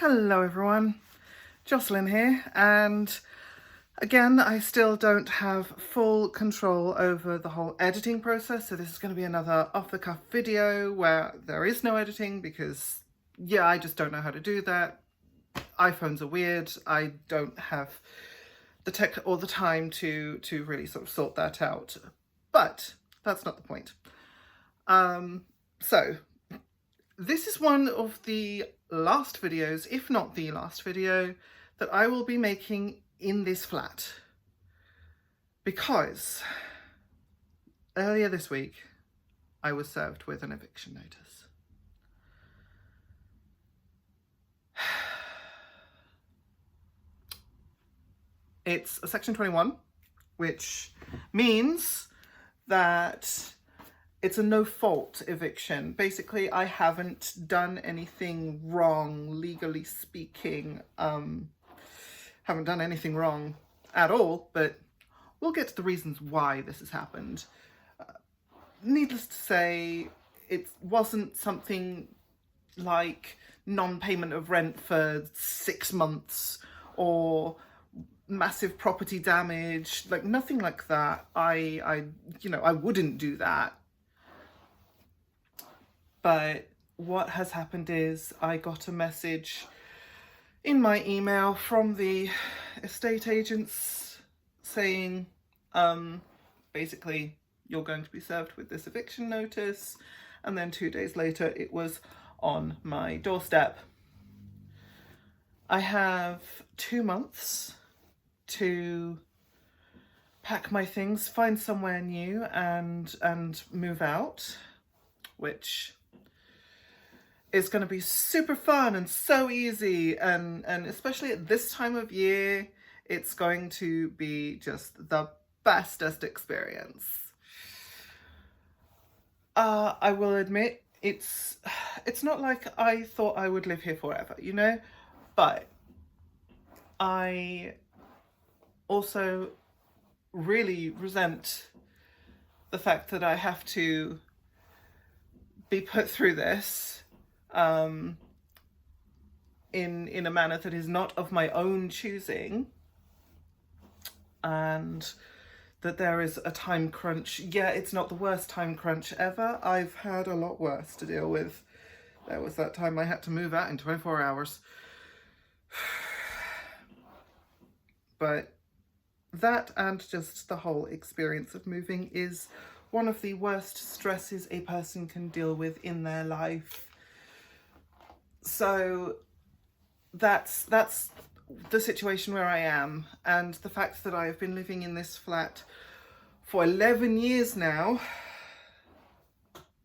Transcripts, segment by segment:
Hello everyone, Jocelyn here, and again I still don't have full control over the whole editing process, so this is going to be another off-the-cuff video where there is no editing because I just don't know how to do that. iPhones are weird. I don't have the tech or the time to really sort of sort that out, but that's not the point. So this is one of the last videos, if not the last video, that I will be making in this flat, because earlier this week I was served with an eviction notice. It's a Section 21, which means that it's a no-fault eviction. Basically, I haven't done anything wrong, legally speaking. Haven't done anything wrong at all, but we'll get to the reasons why this has happened. Needless to say, it wasn't something like non-payment of rent for 6 months or massive property damage, like nothing like that. I wouldn't do that. But what has happened is I got a message in my email from the estate agents saying, basically, you're going to be served with this eviction notice. And then 2 days later, it was on my doorstep. I have 2 months to pack my things, find somewhere new and move out, which is going to be super fun and so easy, and especially at this time of year, it's going to be just the bestest experience. I will admit, it's not like I thought I would live here forever, you know, but I also really resent the fact that I have to be put through this in a manner that is not of my own choosing, and that there is a time crunch. Yeah, it's not the worst time crunch ever. I've had a lot worse to deal with. There was that time I had to move out in 24 hours. But that and just the whole experience of moving is one of the worst stresses a person can deal with in their life. So that's the situation where I am, and the fact that I have been living in this flat for 11 years now,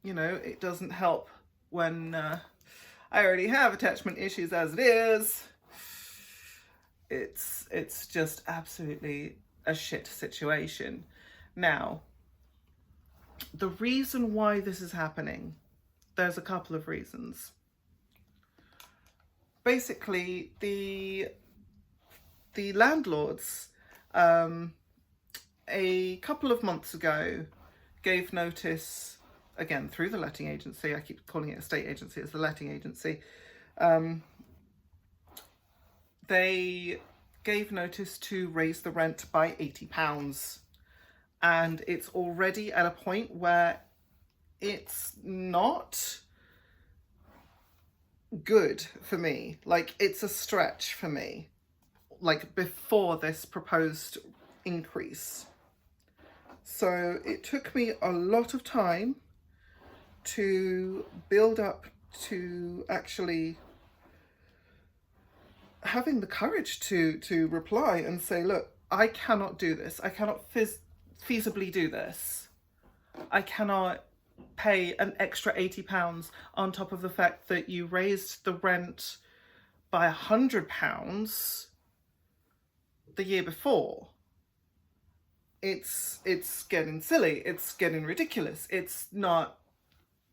you know, it doesn't help when I already have attachment issues as it is. It's just absolutely a shit situation. Now, the reason why this is happening, there's a couple of reasons. Basically, the landlords, a couple of months ago, gave notice, again, through the letting agency. I keep calling it a estate agency, it's the letting agency. They gave notice to raise the rent by £80. And it's already at a point where it's not good for me. Like, it's a stretch for me, like before this proposed increase. So it took me a lot of time to build up to actually having the courage to reply and say, look, I cannot do this. I cannot feasibly do this. I cannot pay an extra £80 on top of the fact that you raised the rent by £100 the year before. It's getting silly. It's getting ridiculous. It's not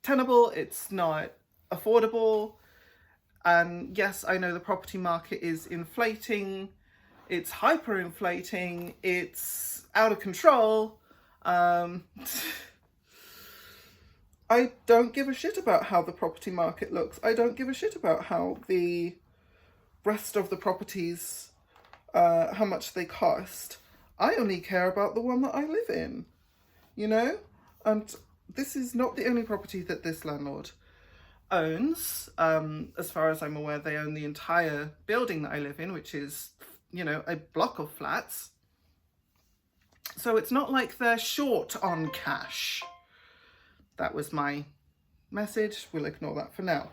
tenable. It's not affordable. And yes, I know the property market is inflating. It's hyperinflating. It's out of control. I don't give a shit about how the property market looks. I don't give a shit about how the rest of the properties, how much they cost. I only care about the one that I live in, you know? And this is not the only property that this landlord owns. As far as I'm aware, they own the entire building that I live in, which is, you know, a block of flats. So it's not like they're short on cash. That was my message. We'll ignore that for now.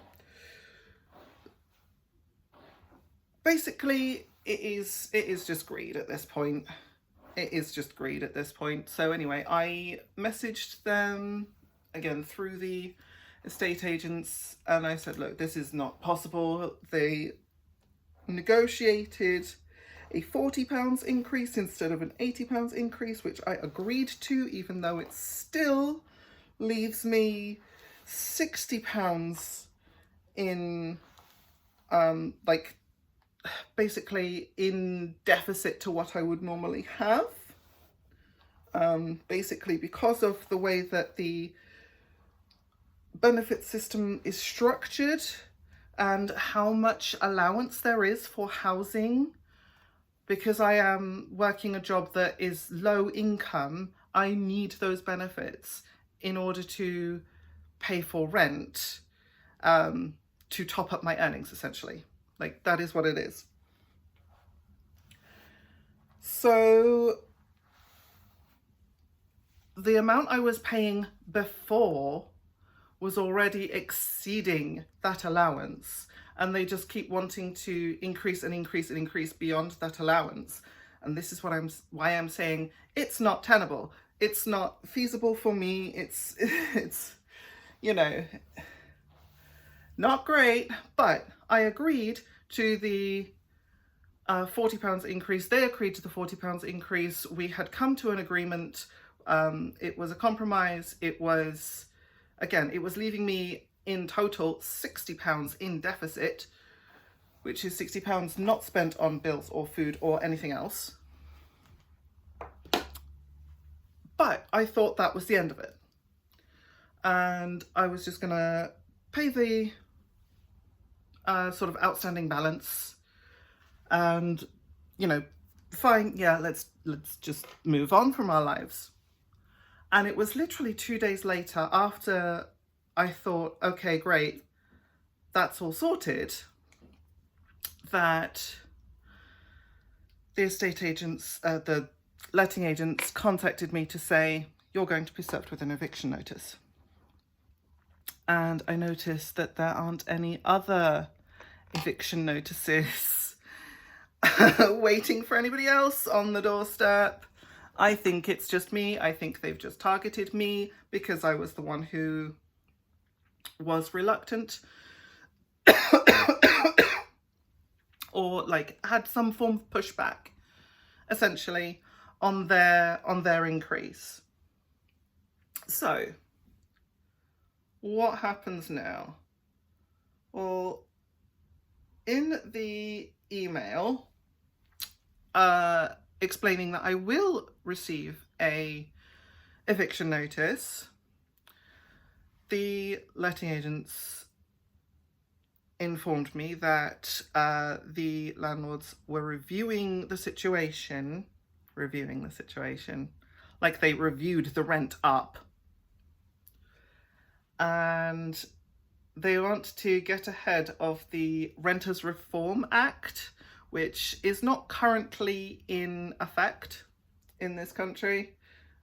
Basically, it is just greed at this point. It is just greed at this point. So anyway, I messaged them again through the estate agents, and I said, look, this is not possible. They negotiated a £40 increase instead of an £80 increase, which I agreed to, even though it still leaves me £60 in, like, basically in deficit to what I would normally have. Basically because of the way that the benefit system is structured and how much allowance there is for housing. Because I am working a job that is low income, I need those benefits in order to pay for rent, to top up my earnings, essentially. Like, that is what it is. So the amount I was paying before was already exceeding that allowance, and they just keep wanting to increase and increase and increase beyond that allowance. And this is why I'm saying it's not tenable. It's not feasible for me. It's you know, not great, but I agreed to the £40 increase. They agreed to the £40 increase. We had come to an agreement. It was a compromise. It was, again, it was leaving me in total £60 in deficit, which is £60 not spent on bills or food or anything else. But I thought that was the end of it. And I was just gonna pay the sort of outstanding balance and, you know, fine, yeah, let's just move on from our lives. And it was literally 2 days later, after I thought, okay, great, that's all sorted, that the estate agents, the letting agents contacted me to say, you're going to be served with an eviction notice. And I noticed that there aren't any other eviction notices waiting for anybody else on the doorstep. I think it's just me. I think they've just targeted me because I was the one who was reluctant or like had some form of pushback essentially on their increase. So what happens now? Well, in the email explaining that I will receive a eviction notice, the letting agents informed me that the landlords were reviewing the situation, like they reviewed the rent up, and they want to get ahead of the Renters Reform Act, which is not currently in effect in this country.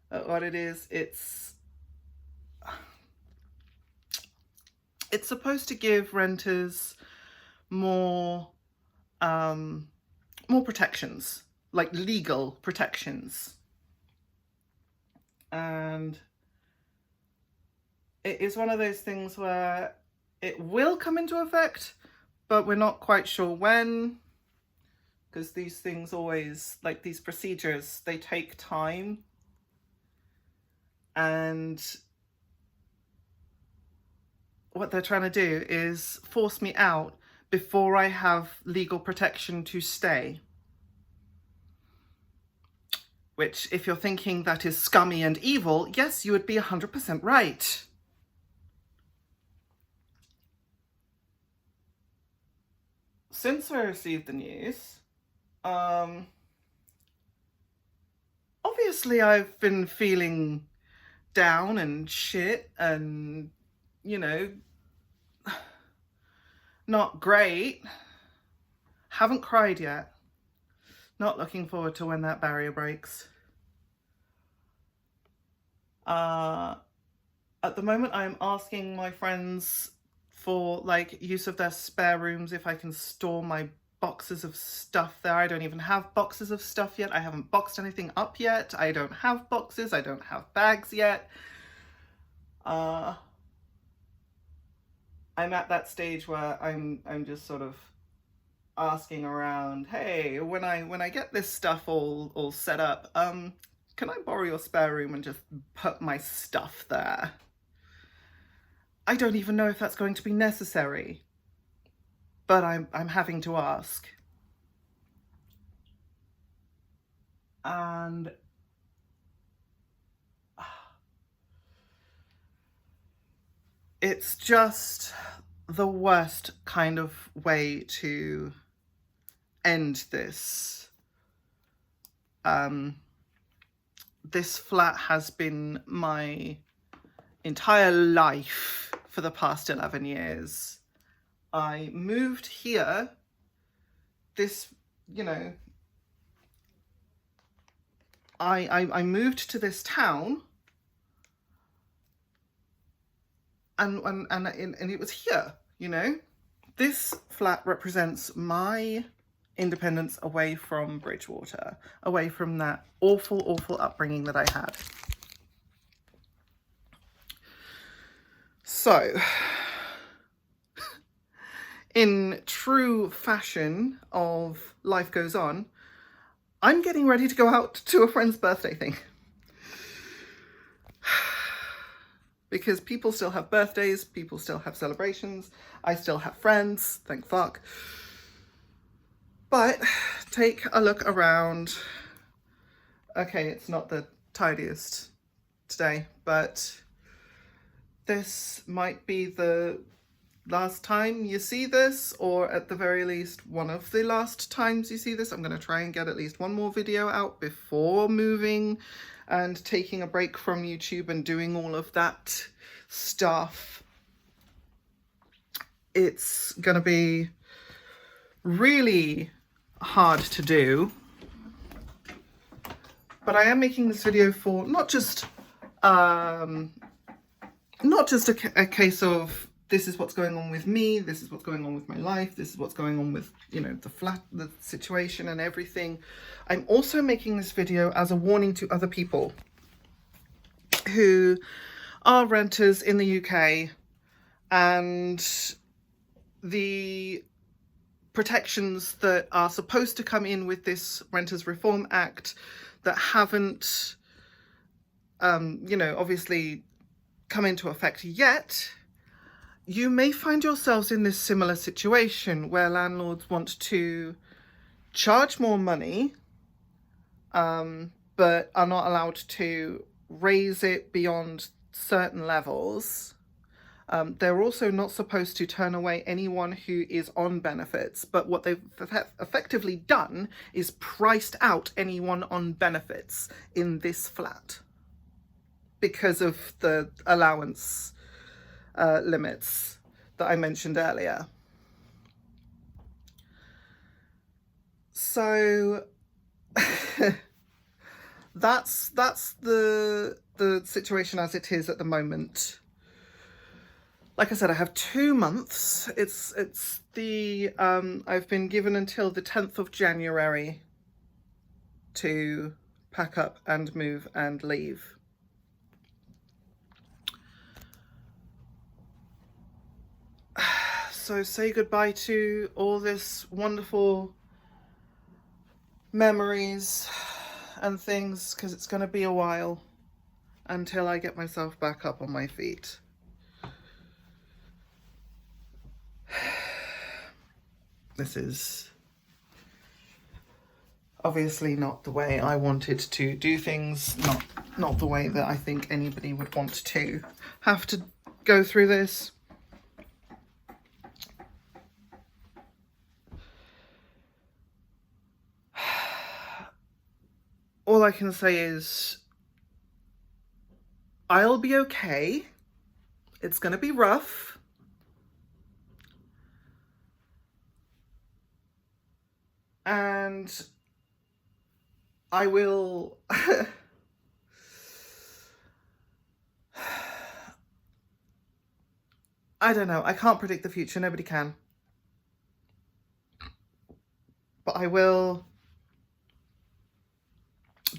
What it is, it's supposed to give renters more protections, like legal protections. And it is one of those things where it will come into effect, but we're not quite sure when, because these things always, like these procedures, they take time. And what they're trying to do is force me out before I have legal protection to stay. Which, if you're thinking that is scummy and evil, yes, you would be 100% right. since I received the news, obviously I've been feeling down and shit and, you know, not great. Haven't cried yet. Not looking forward to when that barrier breaks. At the moment I'm asking my friends for like use of their spare rooms if I can store my boxes of stuff there. I don't even have boxes of stuff yet. I haven't boxed anything up yet. I don't have boxes. I don't have bags yet. I'm at that stage where I'm just sort of asking around, hey, when I get this stuff all set up, can I borrow your spare room and just put my stuff there? I don't even know if that's going to be necessary, but I'm having to ask. And it's just the worst kind of way to end this. This flat has been my entire life for the past 11 years. I moved here, I moved to this town and it was here, you know. This flat represents my independence away from Bridgewater, away from that awful, awful upbringing that I had. So, in true fashion of life goes on, I'm getting ready to go out to a friend's birthday thing. Because people still have birthdays, people still have celebrations, I still have friends, thank fuck. But take a look around. Okay, it's not the tidiest today, but this might be the last time you see this, or at the very least one of the last times you see this. I'm going to try and get at least one more video out before moving and taking a break from YouTube and doing all of that stuff. It's going to be really hard to do, but I am making this video for not just a case of this is what's going on with me, this is what's going on with my life, this is what's going on with, you know, the situation and everything. I'm also making this video as a warning to other people who are renters in the UK and the protections that are supposed to come in with this Renters Reform Act that haven't, you know, obviously come into effect yet. You may find yourselves in this similar situation where landlords want to charge more money, but are not allowed to raise it beyond certain levels. They're also not supposed to turn away anyone who is on benefits, but what they've effectively done is priced out anyone on benefits in this flat because of the allowance limits that I mentioned earlier. So that's the situation as it is at the moment. Like I said, I have 2 months. It's the I've been given until the 10th of January to pack up and move and leave. So say goodbye to all this wonderful memories and things, because it's going to be a while until I get myself back up on my feet. This is obviously not the way I wanted to do things, not the way that I think anybody would want to have to go through this. all I can say is I'll be okay. It's going to be rough. And I will... I don't know. I can't predict the future. Nobody can. But I will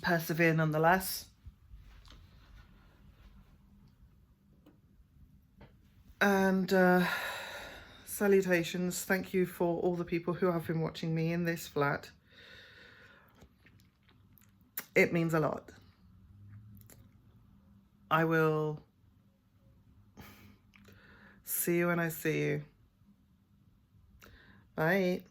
persevere nonetheless. And salutations. Thank you for all the people who have been watching me in this flat. It means a lot. I will see you when I see you. Bye.